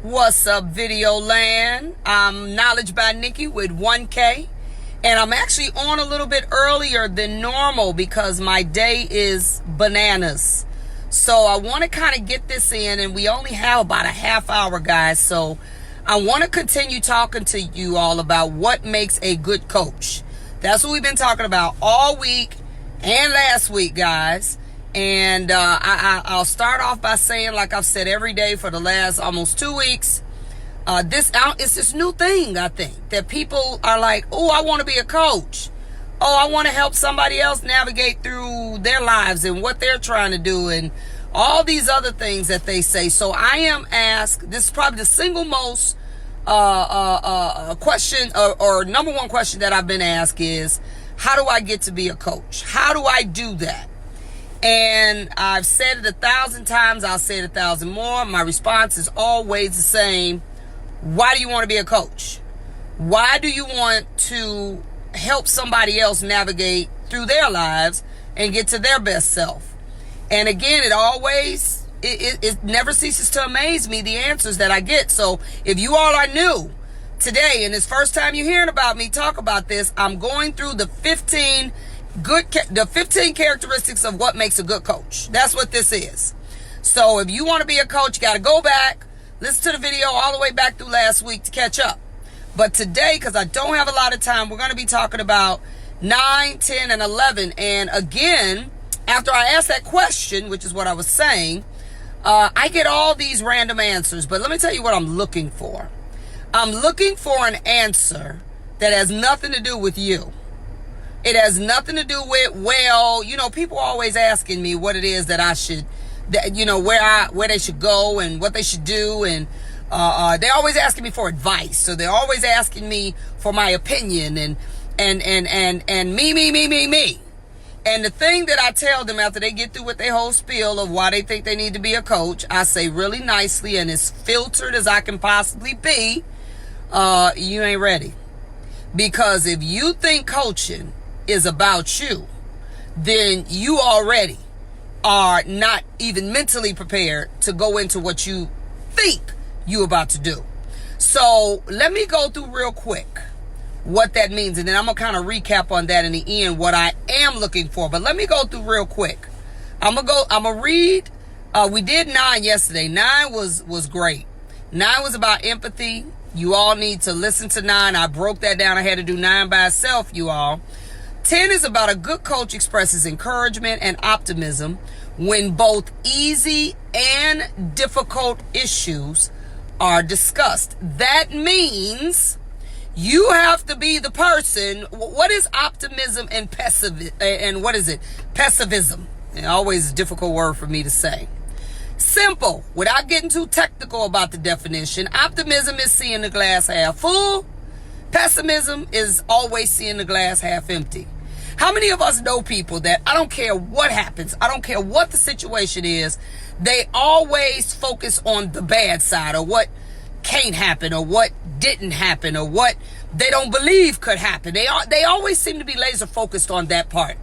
What's up, video land? I'm Knowledge by Nikki with 1K, and I'm actually on a little bit earlier than normal because my day is bananas. So I want to kind of get this in, and we only have about a half hour, guys. So I want to continue talking to you all about what makes a good coach. That's what we've been talking about all week and last week, guys. And I'll start off by saying, like I've said every day for the last almost 2 weeks, it's this new thing, I think, that people are like, oh, I want to be a coach. Oh, I want to help somebody else navigate through their lives and what they're trying to do and all these other things that they say. So I am asked, this is probably the single most question or number one question that I've been asked is, how do I get to be a coach? How do I do that? And I've said it 1,000 times. I'll say it 1,000 more. My response is always the same. Why do you want to be a coach? Why do you want to help somebody else navigate through their lives and get to their best self? And again, it never ceases to amaze me, the answers that I get. So if you all are new today and it's first time you're hearing about me talk about this, I'm going through the 15 characteristics of what makes a good coach. That's what this is. So if you want to be a coach, you got to go back, listen to the video all the way back through last week to catch up. But today, because I don't have a lot of time, we're going to be talking about 9, 10, and 11. And again, after I ask that question, which is what I was saying, I get all these random answers. But let me tell you what I'm looking for. I'm looking for an answer that has nothing to do with you. It has nothing to do with, well, people are always asking me what it is that I should, where they should go and what they should do. And they're always asking me for advice. So they're always asking me for my opinion and me. And the thing that I tell them after they get through with their whole spiel of why they think they need to be a coach, I say really nicely and as filtered as I can possibly be, you ain't ready. Because if you think coaching is about you, then you already are not even mentally prepared to go into what you think you're about to do. So let me go through real quick what that means, and then I'm gonna kind of recap on that in the end, what I am looking for. But let me go through real quick. I'm gonna read. We did 9 yesterday. 9 was great. 9 was about empathy. You all need to listen to 9. I broke that down. I had to do 9 by itself, you all. 10 is about a good coach expresses encouragement and optimism when both easy and difficult issues are discussed. That means you have to be the person. What is optimism and pessimism? And what is it? Pessimism. Always a difficult word for me to say. Simple, without getting too technical about the definition. Optimism is seeing the glass half full. Pessimism is always seeing the glass half empty. How many of us know people that I don't care what happens, I don't care what the situation is, they always focus on the bad side or what can't happen or what didn't happen or what they don't believe could happen. They always seem to be laser focused on that part.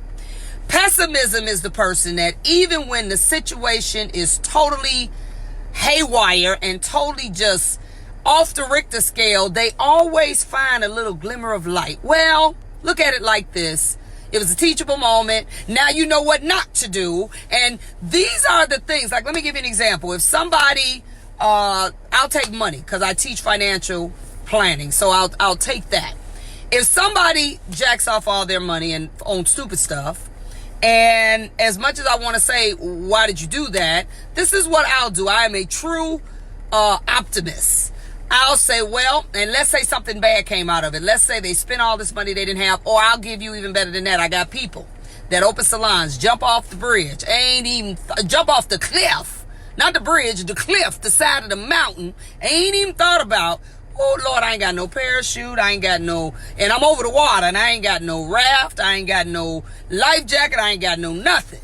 Pessimism is the person that even when the situation is totally haywire and totally just off the Richter scale, they always find a little glimmer of light. Well, look at it like this. It was a teachable moment. Now you know what not to do. And these are the things. Like, let me give you an example. If somebody, I'll take money because I teach financial planning. So I'll take that. If somebody jacks off all their money and owns stupid stuff, and as much as I want to say, why did you do that? This is what I'll do. I am a true optimist. I'll say, well, and let's say something bad came out of it. Let's say they spent all this money they didn't have, or I'll give you even better than that. I got people that open salons, jump off the bridge, jump off the cliff, not the bridge, the cliff, the side of the mountain, ain't even thought about, oh Lord, I ain't got no parachute, and I'm over the water, and I ain't got no raft, I ain't got no life jacket, I ain't got no nothing.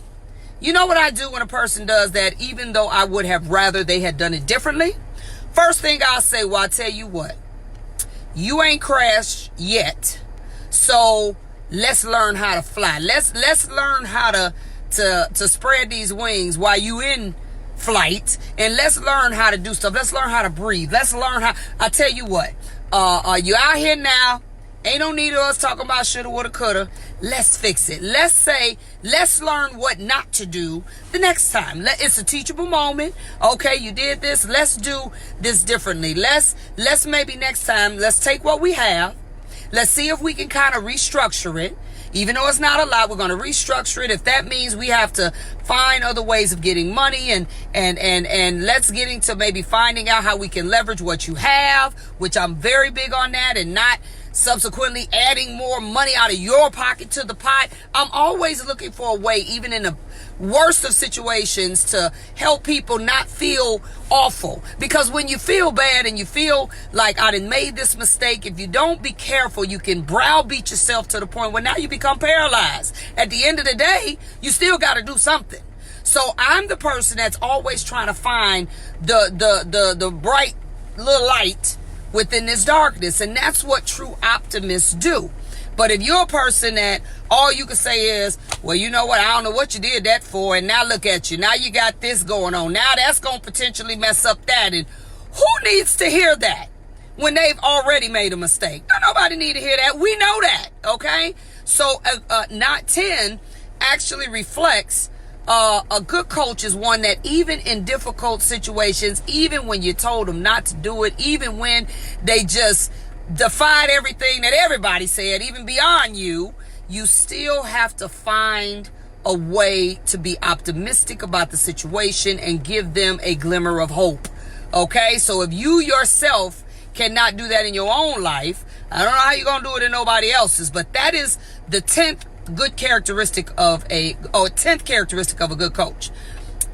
You know what I do when a person does that, even though I would have rather they had done it differently? First thing I'll say, well, I'll tell you what, you ain't crashed yet, so let's learn how to fly. Let's learn how to spread these wings while you in flight, and let's learn how to do stuff. Let's learn how to breathe. Let's learn how. I tell you what, you out here now. Ain't no need of us talking about shoulda, woulda, coulda. Let's fix it. Let's learn what not to do the next time. It's a teachable moment. Okay, you did this. Let's do this differently. Let's maybe next time, let's take what we have. Let's see if we can kind of restructure it. Even though it's not a lot, we're going to restructure it. If that means we have to find other ways of getting money and let's get into maybe finding out how we can leverage what you have, which I'm very big on that, and not subsequently adding more money out of your pocket to the pot. I'm always looking for a way, even in the worst of situations, to help people not feel awful. Because when you feel bad and you feel like I done made this mistake, if you don't be careful, you can browbeat yourself to the point where now you become paralyzed. At the end of the day, you still got to do something. So I'm the person that's always trying to find the bright little light within this darkness, and that's what true optimists do. But if you're a person that all you can say is, well, you know what, I don't know what you did that for, and now look at you, now you got this going on, now that's going to potentially mess up that, and who needs to hear that when they've already made a mistake? Nobody need to hear that. We know that, okay? So not 10 actually reflects a good coach is one that even in difficult situations, even when you told them not to do it, even when they just defied everything that everybody said, even beyond you, you still have to find a way to be optimistic about the situation and give them a glimmer of hope. Okay, so if you yourself cannot do that in your own life, I don't know how you're going to do it in nobody else's, but that is the 10th characteristic of a good coach.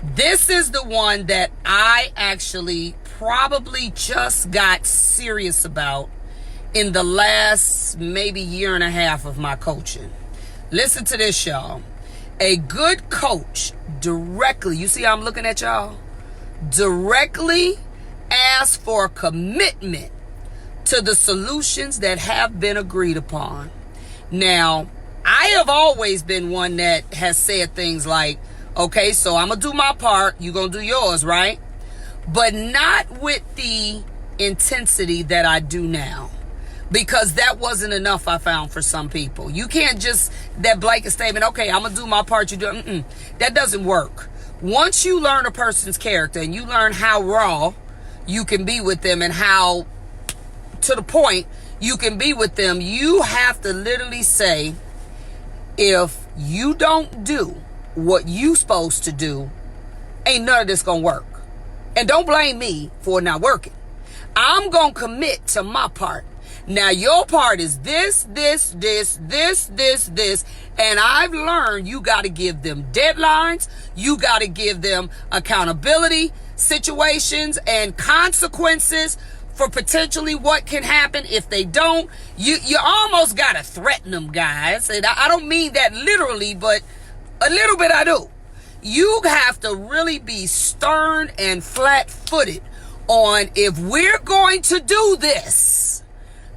This is the one that I actually probably just got serious about in the last maybe year and a half of my coaching. Listen to this, y'all. A good coach directly, you see how I'm looking at y'all? Directly asks for a commitment to the solutions that have been agreed upon. Now, I have always been one that has said things like, okay, so I'm going to do my part, you're going to do yours, right? But not with the intensity that I do now. Because that wasn't enough, I found, for some people. You can't just, that blanket statement, okay, I'm going to do my part, you do it. That doesn't work. Once you learn a person's character and you learn how raw you can be with them and how to the point you can be with them, you have to literally say, if you don't do what you supposed to do, ain't none of this gonna work. And don't blame me for it not working. I'm gonna commit to my part. Now your part is this, and I've learned you gotta give them deadlines, you gotta give them accountability situations and consequences for potentially what can happen if they don't. You almost gotta threaten them, guys. And I don't mean that literally, but a little bit I do. You have to really be stern and flat-footed on, if we're going to do this,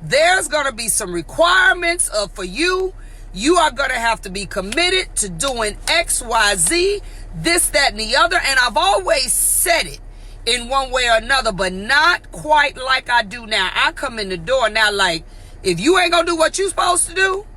there's gonna be some requirements for you. You are gonna have to be committed to doing X, Y, Z, this, that, and the other. And I've always said it in one way or another, but not quite like I do now. I come in the door now like, if you ain't gonna do what you supposed to do,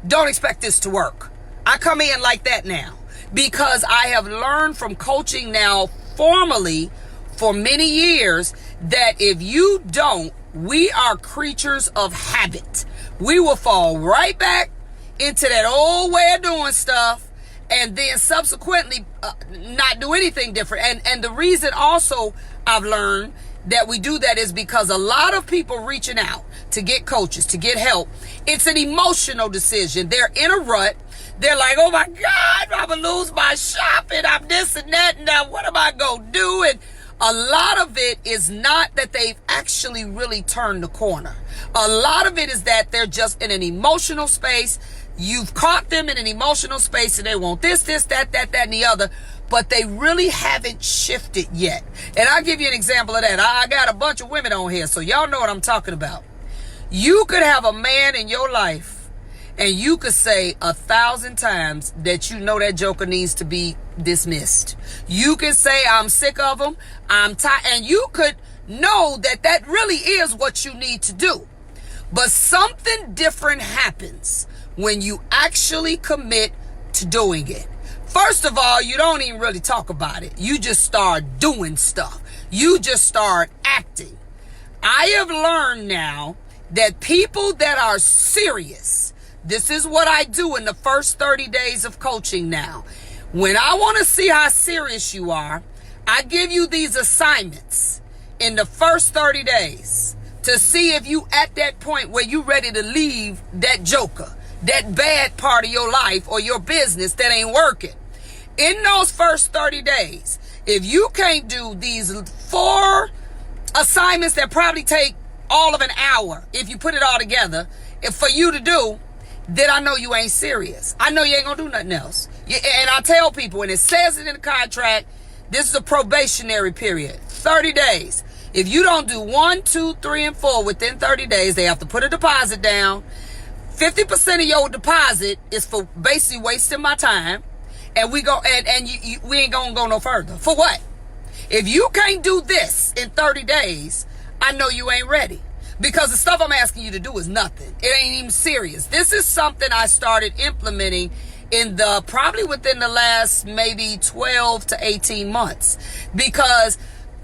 don't expect this to work. I come in like that now because I have learned from coaching now formally for many years that if you don't, we are creatures of habit. We will fall right back into that old way of doing stuff and then subsequently not do anything different. And the reason also I've learned that we do that is because a lot of people reaching out to get coaches, to get help, it's an emotional decision. They're in a rut. They're like, oh my God, I'm going to lose my shop and I'm this and that. And now what am I going to do? And a lot of it is not that they've actually really turned the corner. A lot of it is that they're just in an emotional space. You've caught them in an emotional space and they want this, that, and the other, but they really haven't shifted yet. And I'll give you an example of that. I got a bunch of women on here, so y'all know what I'm talking about. You could have a man in your life And you could say 1,000 times that you know that joker needs to be dismissed. You could say, I'm sick of him, I'm tired, and you could know that that really is what you need to do. But something different happens when you actually commit to doing it. First of all, you don't even really talk about it. You just start doing stuff. You just start acting. I have learned now that people that are serious, this is what I do in the first 30 days of coaching now. When I want to see how serious you are, I give you these assignments in the first 30 days to see if you at that point where you ready to leave that joker, that bad part of your life or your business that ain't working. In those first 30 days, if you can't do these 4 assignments that probably take all of an hour, if you put it all together, if for you to do, then I know you ain't serious. I know you ain't gonna do nothing else. And I tell people, and it says it in the contract, this is a probationary period, 30 days. If you don't do 1, 2, 3, and 4 within 30 days, they have to put a deposit down. 50% of your deposit is for basically wasting my time, and we ain't gonna go no further. For what? If you can't do this in 30 days, I know you ain't ready. Because the stuff I'm asking you to do is nothing. It ain't even serious. This is something I started implementing probably within the last maybe 12 to 18 months. Because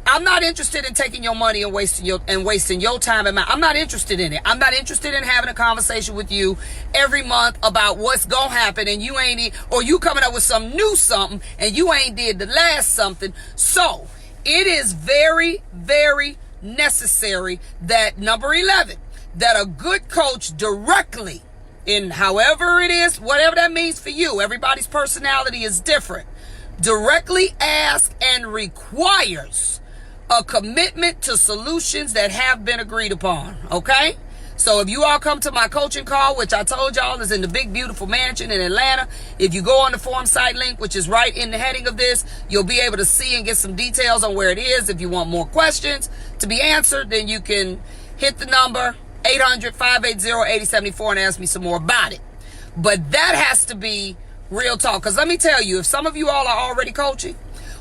I'm not interested in taking your money and wasting your time and mine. I'm not interested in it. I'm not interested in having a conversation with you every month about what's gonna happen, and you ain't, or you coming up with some new something and you ain't did the last something. So it is very, very necessary that number 11, that a good coach directly, in however it is, whatever that means for you, everybody's personality is different, directly asks and requires a commitment to solutions that have been agreed upon. Okay? So if you all come to my coaching call, which I told y'all is in the big, beautiful mansion in Atlanta, if you go on the forum site link, which is right in the heading of this, you'll be able to see and get some details on where it is. If you want more questions to be answered, then you can hit the number 800-580-8074 and ask me some more about it. But that has to be real talk. Because let me tell you, if some of you all are already coaching,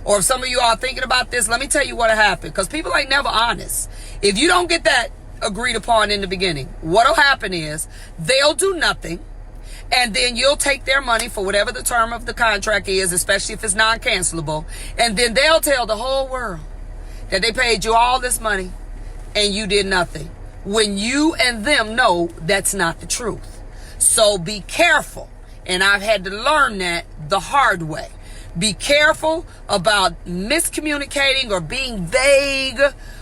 or if some of you are thinking about this, let me tell you what'll happen. Because people ain't never honest. If you don't get that agreed upon in the beginning, what'll happen is they'll do nothing, and then you'll take their money for whatever the term of the contract is, especially if it's non-cancelable, and then they'll tell the whole world that they paid you all this money and you did nothing, when you and them know that's not the truth. So be careful, and I've had to learn that the hard way. Be careful about miscommunicating or being vague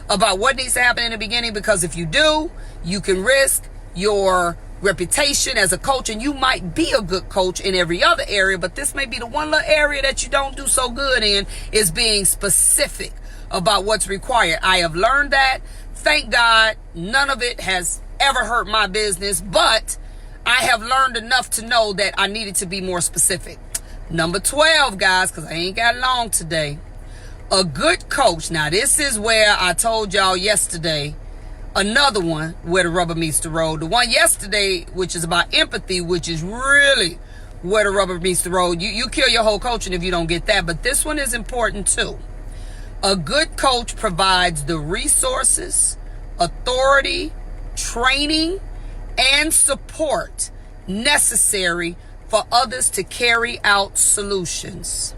about what needs to happen in the beginning, because if you do, you can risk your reputation as a coach, and you might be a good coach in every other area, but this may be the one little area that you don't do so good in, is being specific about what's required. I have learned that. Thank God none of it has ever hurt my business, but I have learned enough to know that I needed to be more specific. Number 12, guys, because I ain't got long today. A good coach. Now, this is where I told y'all yesterday, another one where the rubber meets the road. The one yesterday, which is about empathy, which is really where the rubber meets the road. You kill your whole coaching if you don't get that. But this one is important too. A good coach provides the resources, authority, training, and support necessary for others to carry out solutions.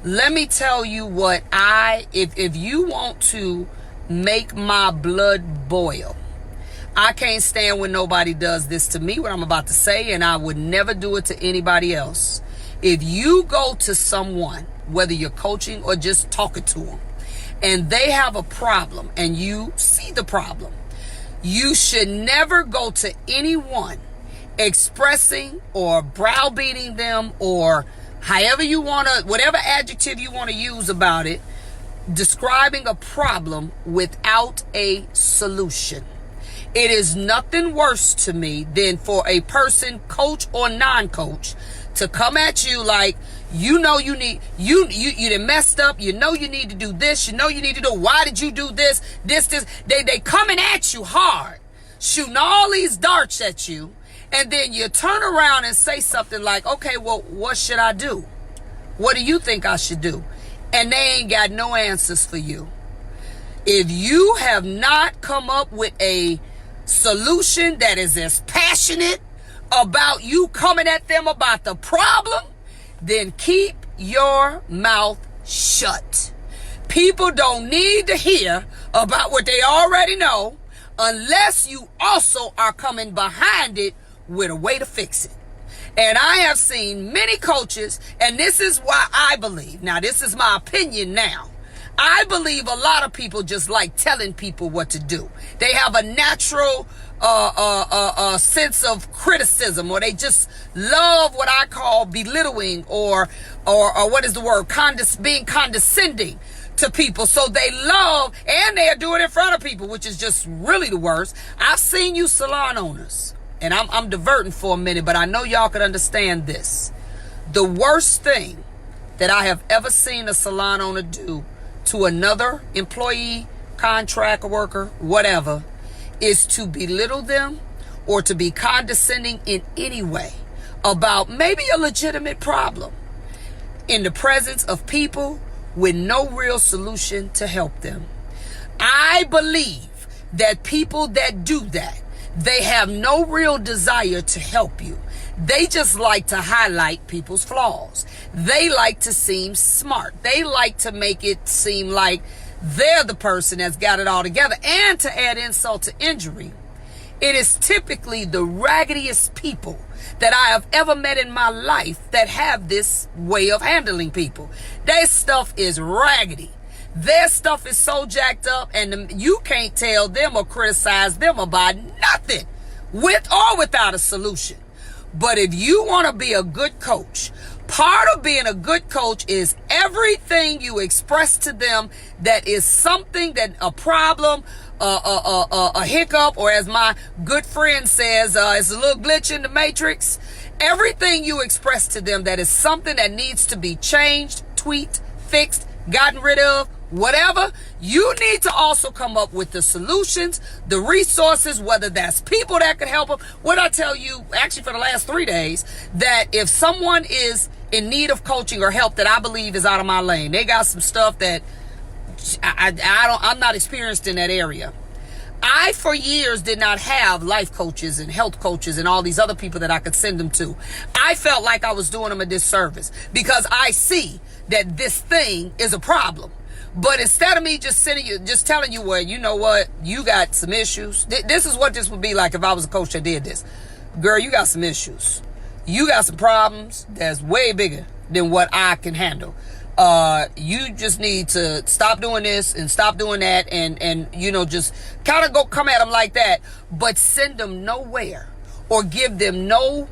Let me tell you what if you want to make my blood boil, I can't stand when nobody does this to me, what I'm about to say, and I would never do it to anybody else. If you go to someone, whether you're coaching or just talking to them, and they have a problem and you see the problem, you should never go to anyone expressing or browbeating them, or however you want to, whatever adjective you want to use about it, describing a problem without a solution. It is nothing worse to me than for a person, coach or non-coach, to come at you like, you done messed up, you need to do this, you need to do, why did you do this. They coming at you hard, shooting all these darts at you, And then you turn around and say something like, okay, well, what should I do? What do you think I should do? And they ain't got no answers for you. If you have not come up with a solution that is as passionate about you coming at them about the problem, then keep your mouth shut. People don't need to hear about what they already know unless you also are coming behind it with a way to fix it. And I have seen many coaches, and this is why I believe, now this is my opinion now, I believe a lot of people just like telling people what to do. They have a natural sense of criticism, or they just love what I call belittling, or what is the word, being condescending to people. So they love, and they do it in front of people, which is just really the worst. I've seen you salon owners, and I'm diverting for a minute, but I know y'all could understand this. The worst thing that I have ever seen a salon owner do to another employee, contract worker, whatever, is to belittle them or to be condescending in any way about maybe a legitimate problem in the presence of people with no real solution to help them. I believe that people that do that, they have no real desire to help you. They just like to highlight people's flaws. They like to seem smart. They like to make it seem like they're the person that's got it all together. And to add insult to injury, it is typically the raggediest people that I have ever met in my life that have this way of handling people. Their stuff is raggedy. Their stuff is so jacked up, and you can't tell them or criticize them about nothing, with or without a solution. But if you want to be a good coach, part of being a good coach is everything you express to them that is something, that a problem, a hiccup, or as my good friend says, it's a little glitch in the matrix. Everything you express to them that is something that needs to be changed, tweaked, fixed, gotten rid of, whatever, you need to also come up with the solutions, the resources, whether that's people that could help them. What I tell you, actually for the last 3 days, that if someone is in need of coaching or help that I believe is out of my lane, they got some stuff that I'm not experienced in that area. I, for years, did not have life coaches and health coaches and all these other people that I could send them to. I felt like I was doing them a disservice because I see that this thing is a problem. But instead of me just telling you, well, you know what, you got some issues. This is what this would be like if I was a coach that did this. Girl, you got some issues. You got some problems that's way bigger than what I can handle. You just need to stop doing this and stop doing that, and just kind of come at them like that, but send them nowhere or give them no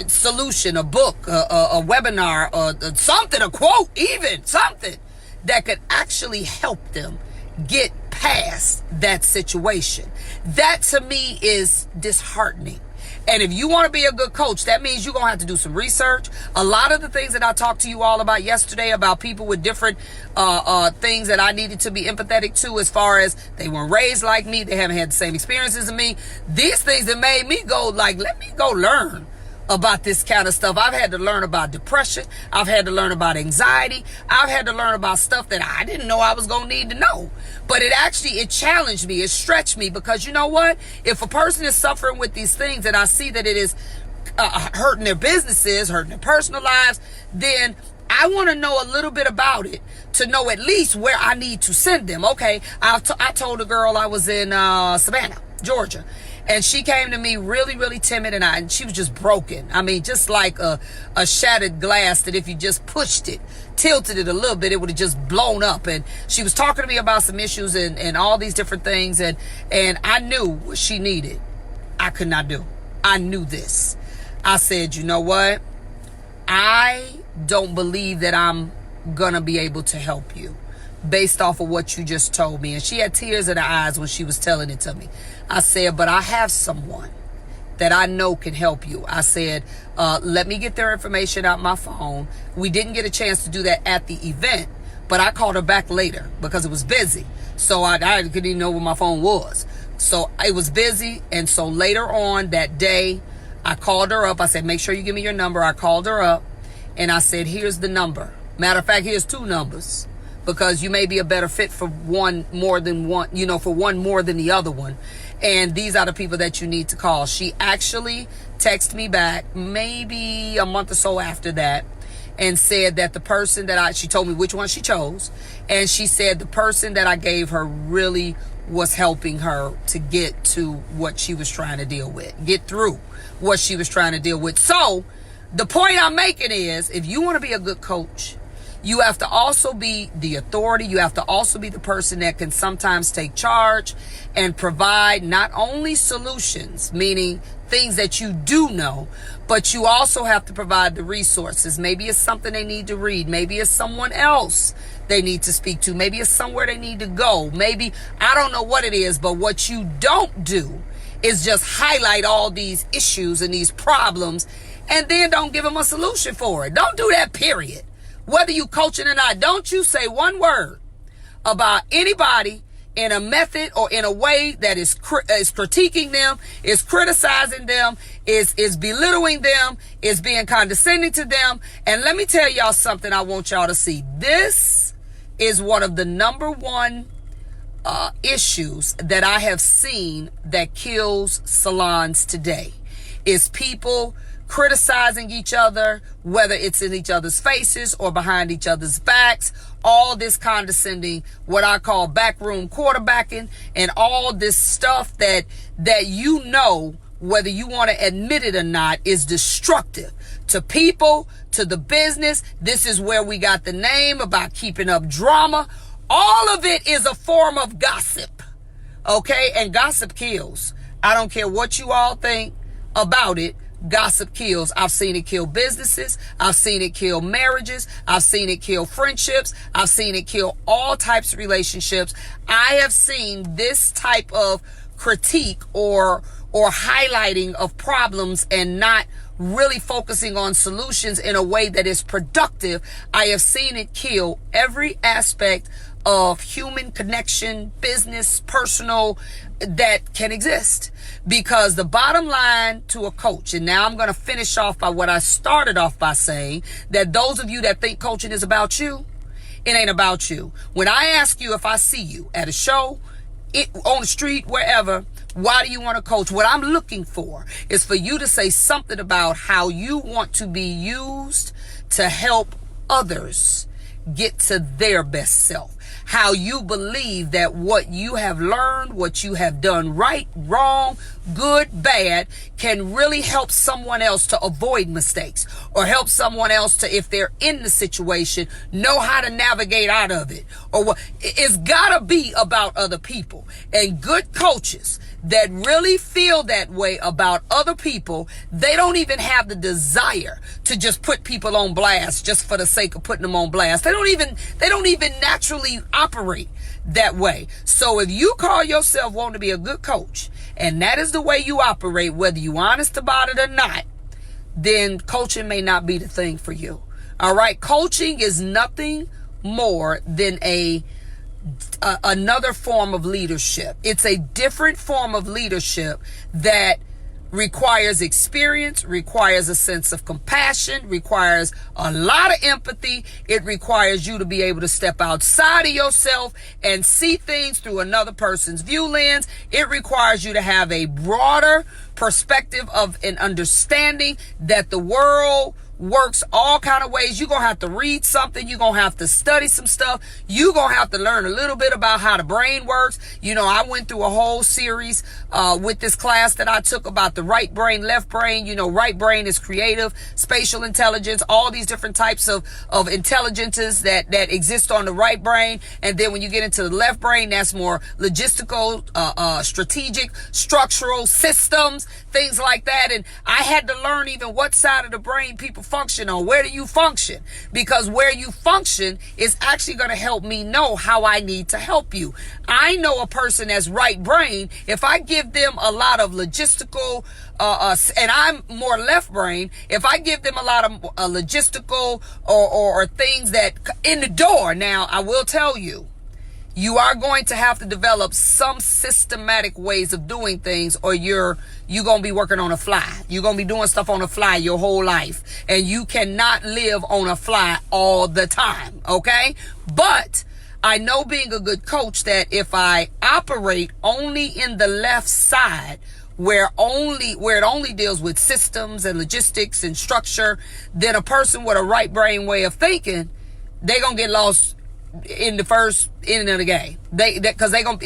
solution, a book, a webinar, something, a quote, even something that could actually help them get past that situation. That to me is disheartening. And if you want to be a good coach, that means you're going to have to do some research. A lot of the things that I talked to you all about yesterday about people with different things that I needed to be empathetic to, as far as they weren't raised like me, they haven't had the same experiences as me. These things that made me go like, let me go learn about this kind of stuff. I've had to learn about depression. I've had to learn about anxiety. I've had to learn about stuff that I didn't know I was going to need to know. But it challenged me. It stretched me, because you know what? If a person is suffering with these things and I see that it is hurting their businesses, hurting their personal lives, then I want to know a little bit about it to know at least where I need to send them. Okay, I told a girl I was in Savannah, Georgia. And she came to me really, really timid, and she was just broken. I mean, just like a shattered glass that if you just pushed it, tilted it a little bit, it would have just blown up. And she was talking to me about some issues and all these different things. And I knew what she needed. I could not do. I knew this. I said, you know what? I don't believe that I'm going to be able to help you based off of what you just told me. And she had tears in her eyes when she was telling it to me. I said, but I have someone that I know can help you. I said, let me get their information out my phone. We didn't get a chance to do that at the event, but I called her back later because it was busy. So I couldn't even know where my phone was. So it was busy. And so later on that day, I called her up. I said, make sure you give me your number. I called her up and I said, here's the number. Matter of fact, here's 2 numbers because you may be a better fit for one more than one, for one more than the other one. And these are the people that you need to call. She actually texted me back maybe a month or so after that and said that the person that she told me which one she chose. And she said the person that I gave her really was helping her to get to what she was trying to deal with, get through what she was trying to deal with. So the point I'm making is, if you want to be a good coach, you have to also be the authority. You have to also be the person that can sometimes take charge and provide not only solutions, meaning things that you do know, but you also have to provide the resources. Maybe it's something they need to read. Maybe it's someone else they need to speak to. Maybe it's somewhere they need to go. Maybe, I don't know what it is, but what you don't do is just highlight all these issues and these problems and then don't give them a solution for it. Don't do that, period. Whether you coaching or not, don't you say one word about anybody in a method or in a way that is critiquing them, is criticizing them, is belittling them, is being condescending to them. And let me tell y'all something I want y'all to see. This is one of the number one issues that I have seen that kills salons today, is people criticizing each other, whether it's in each other's faces or behind each other's backs, all this condescending, what I call backroom quarterbacking, and all this stuff that whether you want to admit it or not, is destructive to people, to the business. This is where we got the name about keeping up drama. All of it is a form of gossip. Okay? And gossip kills. I don't care what you all think about it. Gossip kills. I've seen it kill businesses. I've seen it kill marriages. I've seen it kill friendships. I've seen it kill all types of relationships. I have seen this type of critique or highlighting of problems and not really focusing on solutions in a way that is productive. I have seen it kill every aspect of human connection, business, personal, that can exist. Because the bottom line to a coach, and now I'm going to finish off by what I started off by saying, that those of you that think coaching is about you, it ain't about you. When I ask you, if I see you at a show, on the street, wherever, why do you want to coach? What I'm looking for is for you to say something about how you want to be used to help others get to their best self. How you believe that what you have learned, what you have done right, wrong, good, bad, can really help someone else to avoid mistakes, or help someone else to, if they're in the situation, know how to navigate out of it. Or what, it's gotta be about other people. And good coaches that really feel that way about other people, they don't even have the desire to just put people on blast just for the sake of putting them on blast. They don't even naturally operate that way. So if you call yourself wanting to be a good coach, and that is the way you operate, whether you're honest about it or not, then coaching may not be the thing for you. All right. Coaching is nothing more than another form of leadership. It's a different form of leadership that requires experience, requires a sense of compassion, requires a lot of empathy. It requires you to be able to step outside of yourself and see things through another person's view lens. It requires you to have a broader perspective of an understanding that the world works all kind of ways. You're going to have to read something. You're going to have to study some stuff. You're going to have to learn a little bit about how the brain works. I went through a whole series with this class that I took about the right brain, left brain. Right brain is creative, spatial intelligence, all these different types of intelligences that exist on the right brain. And then when you get into the left brain, that's more logistical, strategic, structural systems, things like that. And I had to learn even what side of the brain people function on. Where do you function? Because where you function is actually going to help me know how I need to help you. I know a person that's right brain. If I give them a lot of logistical, and I'm more left brain, if I give them a lot of logistical or things that in the door. Now, I will tell you, You are going to have to develop some systematic ways of doing things, or you're going to be working on a fly. You're going to be doing stuff on a fly your whole life. And you cannot live on a fly all the time, okay? But I know, being a good coach, that if I operate only in the left side, where it only deals with systems and logistics and structure, then a person with a right brain way of thinking, they're going to get lost in the first inning of the game. Because they don't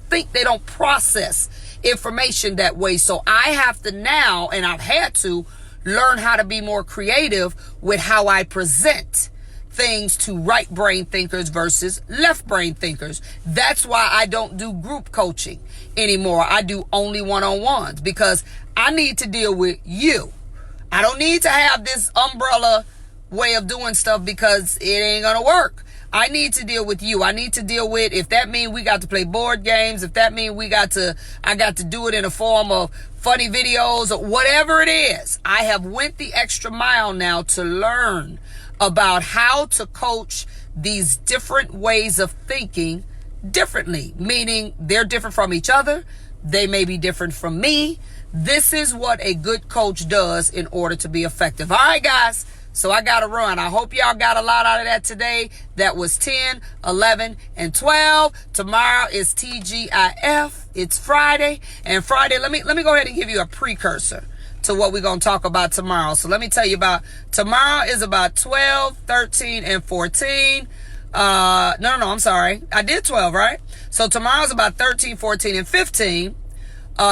think, they don't process information that way. So I have to now, and I've had to learn how to be more creative with how I present things to right brain thinkers versus left brain thinkers. That's why I don't do group coaching anymore. I do only one-on-ones, because I need to deal with you. I don't need to have this umbrella way of doing stuff, because it ain't gonna work. I need to deal with you. I need to deal with, if that means we got to play board games, if that means I got to do it in a form of funny videos or whatever it is. I have went the extra mile now to learn about how to coach these different ways of thinking differently, meaning they're different from each other. They may be different from me. This is what a good coach does in order to be effective. All right, guys. So I got to run. I hope y'all got a lot out of that today. That was 10, 11, and 12. Tomorrow is TGIF. It's Friday. And Friday, let me go ahead and give you a precursor to what we're going to talk about tomorrow. So let me tell you about, tomorrow is about 12, 13, and 14. No, I'm sorry. I did 12, right? So tomorrow's about 13, 14, and 15.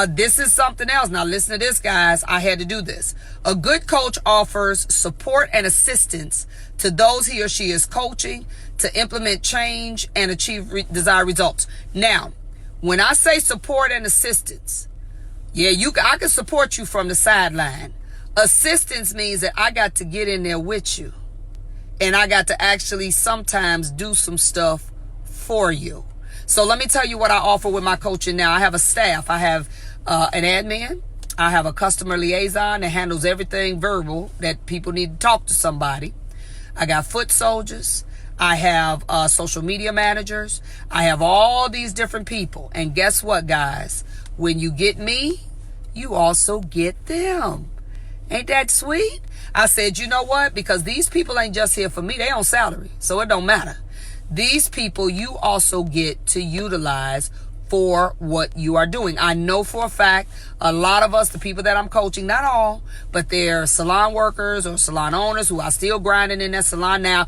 This is something else. Now listen to this, guys. I had to do this. A good coach offers support and assistance to those he or she is coaching to implement change and achieve desired results. Now, when I say support and assistance, I can support you from the sideline. Assistance means that I got to get in there with you, and I got to actually sometimes do some stuff for you. So let me tell you what I offer with my coaching now. I have a staff. I have an admin. I have a customer liaison that handles everything verbal that people need to talk to somebody. I got foot soldiers. I have social media managers. I have all these different people. And guess what, guys? When you get me, you also get them. Ain't that sweet? I said, you know what? Because these people ain't just here for me. They on salary. So it don't matter. These people you also get to utilize for what you are doing. I know for a fact, a lot of us, the people that I'm coaching, not all, but they're salon workers or salon owners who are still grinding in that salon. Now,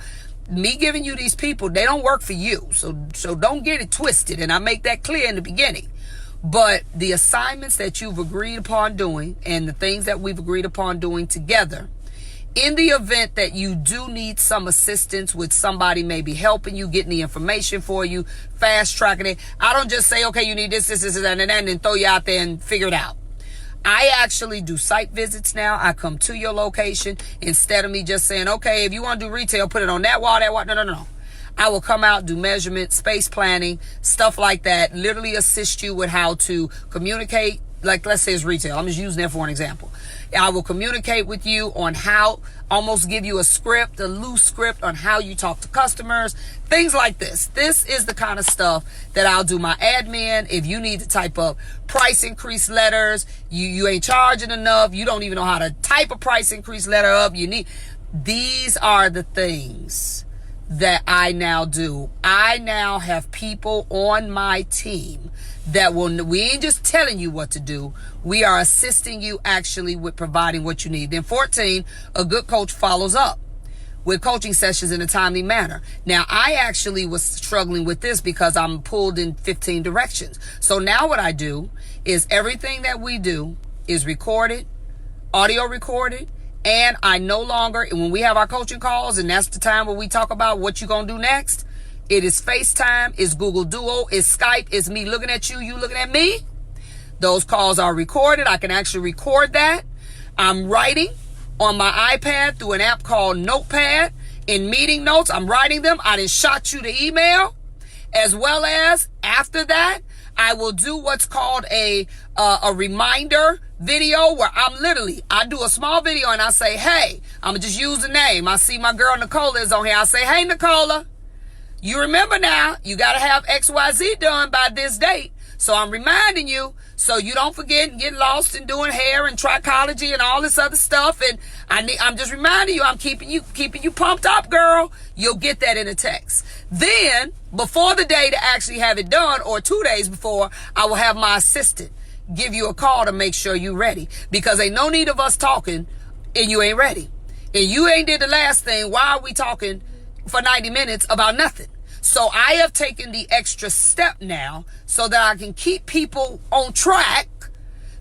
me giving you these people, they don't work for you. So don't get it twisted. And I make that clear in the beginning. But the assignments that you've agreed upon doing and the things that we've agreed upon doing together, in the event that you do need some assistance with somebody maybe helping you, getting the information for you, fast tracking it, I don't just say, okay, you need this, and then throw you out there and figure it out. I actually do site visits now. I come to your location instead of me just saying, okay, if you want to do retail, put it on that wall, that wall. No. I will come out, do measurement, space planning, stuff like that, literally assist you with how to communicate. Like, let's say it's retail. I'm just using that for an example. I will communicate with you on how, almost give you a script, a loose script on how you talk to customers, things like this. This is the kind of stuff that I'll do. My admin, if you need to type up price increase letters, you ain't charging enough, you don't even know how to type a price increase letter up, these are the things that I now do. I now have people on my team that we ain't just telling you what to do. We are assisting you actually with providing what you need. Then 14, a good coach follows up with coaching sessions in a timely manner. Now, I actually was struggling with this because I'm pulled in 15 directions. So now what I do is everything that we do is recorded, audio recorded, and I no longer, when we have our coaching calls, and that's the time where we talk about what you're going to do next, it is FaceTime, it's Google Duo, it's Skype, it's me looking at you, you looking at me. Those calls are recorded. I can actually record that. I'm writing on my iPad through an app called Notepad. In meeting notes, I'm writing them. I done shot you the email. As well as, after that, I will do what's called a reminder video where I do a small video and I say, hey, I'm going to just use the name. I see my girl Nicola is on here. I say, hey, Nicola, You remember now, you got to have XYZ done by this date. So I'm reminding you so you don't forget and get lost in doing hair and trichology and all this other stuff. And I'm just reminding you, I'm keeping you pumped up, girl. You'll get that in a text. Then, before the day to actually have it done, or 2 days before, I will have my assistant give you a call to make sure you're ready. Because ain't no need of us talking and you ain't ready. And you ain't did the last thing. Why are we talking for 90 minutes about nothing? So I have taken the extra step now so that I can keep people on track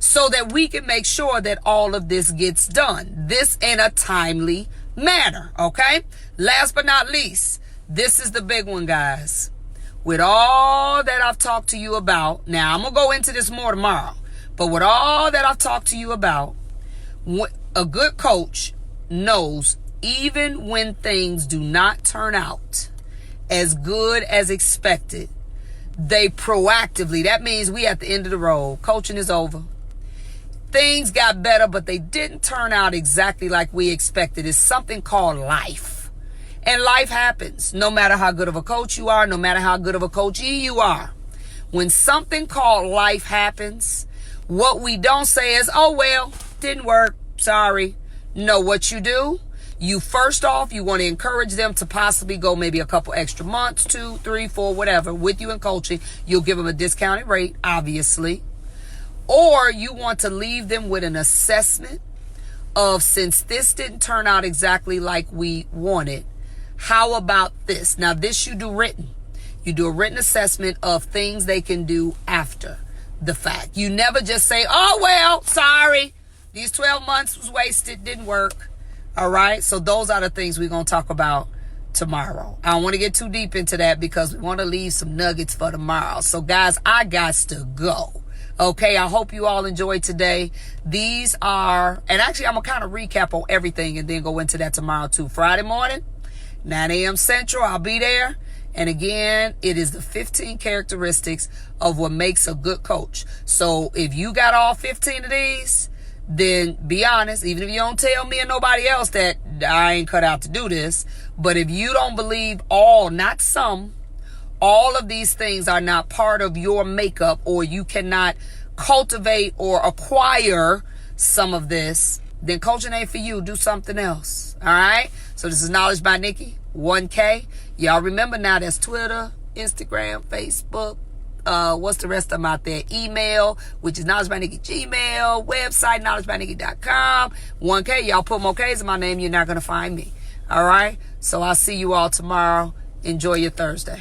so that we can make sure that all of this gets done. This in a timely manner, okay? Last but not least, this is the big one, guys. With all that I've talked to you about, now I'm going to go into this more tomorrow, but with all that I've talked to you about, a good coach knows even when things do not turn out as good as expected, they proactively, that means we at the end of the road, coaching is over. Things got better, but they didn't turn out exactly like we expected. It's something called life. And life happens, no matter how good of a coach you are, no matter how good of a coachee you are. When something called life happens, what we don't say is, oh, well, didn't work, sorry. No, what you do, you first off, you want to encourage them to possibly go maybe a couple extra months, 2, 3, 4, whatever, with you in coaching. You'll give them a discounted rate, obviously. Or you want to leave them with an assessment of, since this didn't turn out exactly like we wanted, how about this? Now, this you do written. You do a written assessment of things they can do after the fact. You never just say, oh, well, sorry, these 12 months was wasted, didn't work. All right, so those are the things we're going to talk about tomorrow. I don't want to get too deep into that because we want to leave some nuggets for tomorrow. So, guys, I got to go. Okay, I hope you all enjoyed today. These are, and actually I'm going to kind of recap on everything and then go into that tomorrow too. Friday morning, 9 a.m. Central, I'll be there. And again, it is the 15 characteristics of what makes a good coach. So if you got all 15 of these, then be honest, even if you don't tell me or nobody else that I ain't cut out to do this, but if you don't believe all, not some, all of these things are not part of your makeup, or you cannot cultivate or acquire some of this, then coaching ain't for you. Do something else. All right? So this is Knowledge by Nikki, 1K. Y'all remember now, that's Twitter, Instagram, Facebook. What's the rest of them out there? Email, which is Knowledge by Nikki Gmail. Website, knowledgebynikki.com. 1K. Y'all put more K's in my name, you're not going to find me. All right? So I'll see you all tomorrow. Enjoy your Thursday.